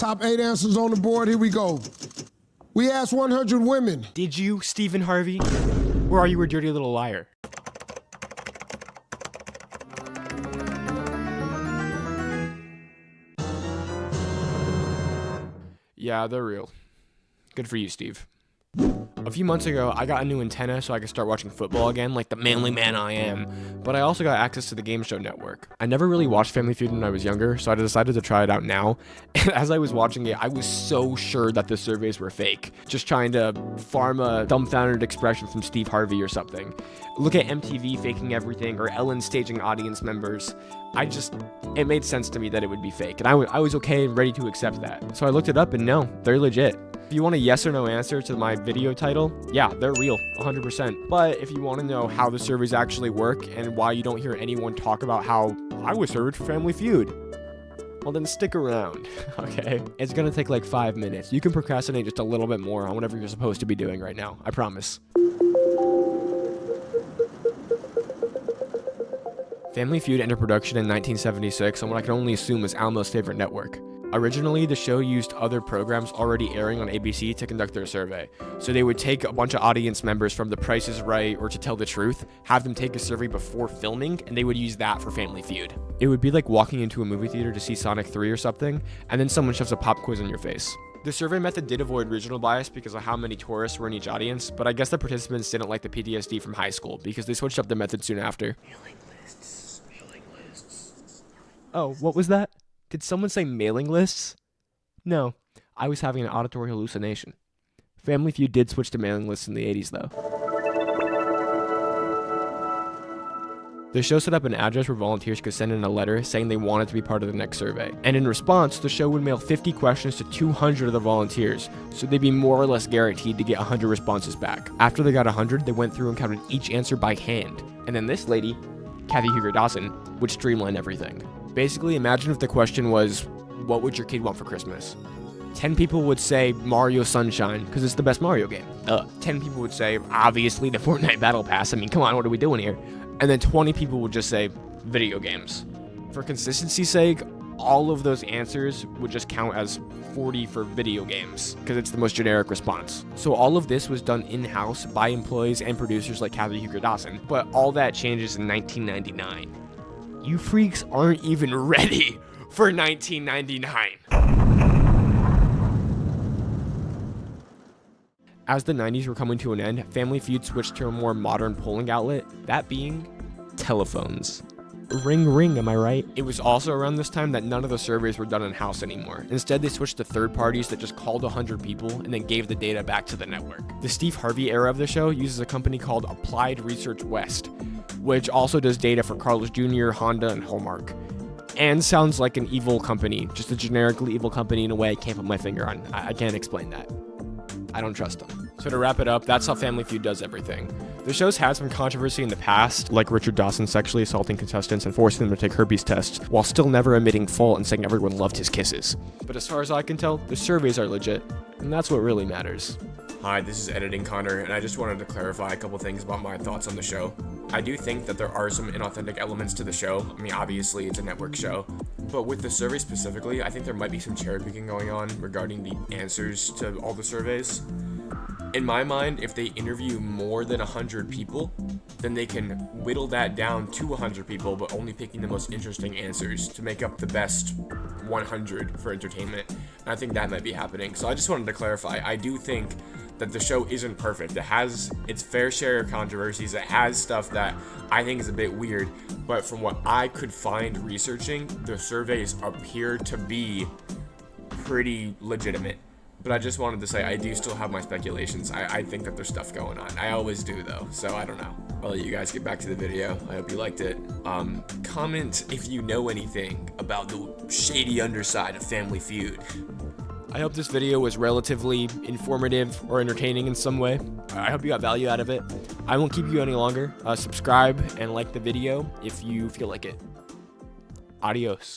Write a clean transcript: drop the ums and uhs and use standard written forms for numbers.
Top 8 answers on the board. Here we go. We asked 100 women. Did you, Stephen Harvey? Or are you a dirty little liar? Yeah, they're real. Good for you, Steve. A few months ago, I got a new antenna so I could start watching football again, like the manly man I am, but I also got access to the Game Show Network. I never really watched Family Feud when I was younger, so I decided to try it out now, and as I was watching it, I was so sure that the surveys were fake, just trying to farm a dumbfounded expression from Steve Harvey or something. Look at MTV faking everything, or Ellen staging audience members. It made sense to me that it would be fake, and I was okay and ready to accept that. So I looked it up, and no, they're legit. If you want a yes or no answer to my video title, yeah, they're real, 100%. But if you want to know how the surveys actually work and why you don't hear anyone talk about how I was served for Family Feud, well then stick around, okay? It's gonna take like 5 minutes. You can procrastinate just a little bit more on whatever you're supposed to be doing right now, I promise. Family Feud entered production in 1976 on what I can only assume is Almo's favorite network. Originally, the show used other programs already airing on ABC to conduct their survey. So they would take a bunch of audience members from The Price is Right or To Tell the Truth, have them take a survey before filming, and they would use that for Family Feud. It would be like walking into a movie theater to see Sonic 3 or something, and then someone shoves a pop quiz in your face. The survey method did avoid regional bias because of how many tourists were in each audience, but I guess the participants didn't like the PTSD from high school because they switched up the method soon after. Mailing lists. Oh, what was that? Did someone say mailing lists? No, I was having an auditory hallucination. Family Feud did switch to mailing lists in the 80s, though. The show set up an address where volunteers could send in a letter saying they wanted to be part of the next survey. And in response, the show would mail 50 questions to 200 of the volunteers, so they'd be more or less guaranteed to get 100 responses back. After they got 100, they went through and counted each answer by hand. And then this lady, Kathy Huger Dawson, would streamline everything. Basically, imagine if the question was, what would your kid want for Christmas? 10 people would say Mario Sunshine, because it's the best Mario game. 10 people would say, obviously, the Fortnite Battle Pass. I mean, come on, what are we doing here? And then 20 people would just say, video games. For consistency's sake, all of those answers would just count as 40 for video games, because it's the most generic response. So all of this was done in-house by employees and producers like Kathy Huger Dawson, but all that changes in 1999. You freaks aren't even ready for 1999. As the 90s were coming to an end, Family Feud switched to a more modern polling outlet, that being telephones. Ring ring, am I right? It was also around this time that none of the surveys were done in-house anymore. Instead, they switched to third parties that just called 100 people and then gave the data back to the network. The Steve Harvey era of the show uses a company called Applied Research West, which also does data for Carl's Jr., Honda, and Hallmark. And sounds like an evil company, just a generically evil company in a way I can't put my finger on. I can't explain that. I don't trust them. So to wrap it up, that's how Family Feud does everything. The show's had some controversy in the past, like Richard Dawson sexually assaulting contestants and forcing them to take herpes tests, while still never admitting fault and saying everyone loved his kisses. But as far as I can tell, the surveys are legit, and that's what really matters. Hi, this is Editing Connor, and I just wanted to clarify a couple things about my thoughts on the show. I do think that there are some inauthentic elements to the show. I mean, obviously, it's a network show. But with the survey specifically, I think there might be some cherry picking going on regarding the answers to all the surveys. In my mind, if they interview more than 100 people, then they can whittle that down to 100 people, but only picking the most interesting answers to make up the best 100 for entertainment. And I think that might be happening. So I just wanted to clarify, I do think that the show isn't perfect. It has its fair share of controversies. It has stuff that I think is a bit weird, but from what I could find researching, the surveys appear to be pretty legitimate. But I just wanted to say I do still have my speculations. I think that there's stuff going on. I always do though, so I don't know. I'll let you guys get back to the video. I hope you liked it. Comment if you know anything about the shady underside of Family Feud. I hope this video was relatively informative or entertaining in some way. I hope you got value out of it. I won't keep you any longer. Subscribe and like the video if you feel like it. Adios.